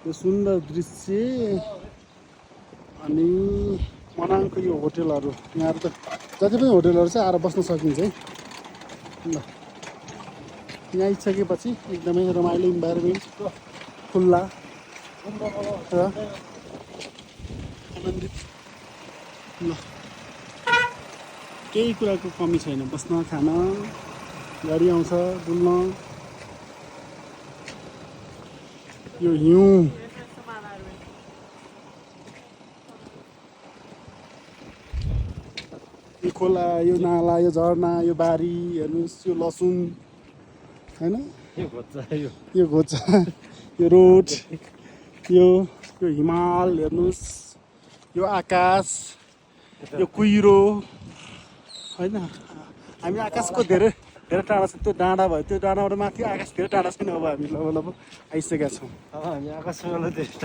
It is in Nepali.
यो सुन्दर दृश्य अनि मनाङको यो होटेलहरू यहाँ त जति पनि होटेलहरू छ आएर बस्न सकिन्छ है ल यहाँ आइसकेपछि एकदमै रमाइलो इन्भाइरोमेन्ट खुल्ला र आनन्दित ल केही कुराको कमी छैन बस्न खान गाडी आउँछ डुल्न यो हिउँ यो खोला यो नाला यो झरना यो बारी हेर्नुहोस् यो लसुन हैन यो घोचा यो रोड यो हिमाल हेर्नुहोस् यो आकाश यो कुहिरो हैन हामी आकाशको धेरै टाढा छ त्यो डाँडा भयो त्यो डाँडाबाट माथि आकाश धेरै टाढा छैन अब हामी लब आइसकेका छौँ अब हामी आकाशसँग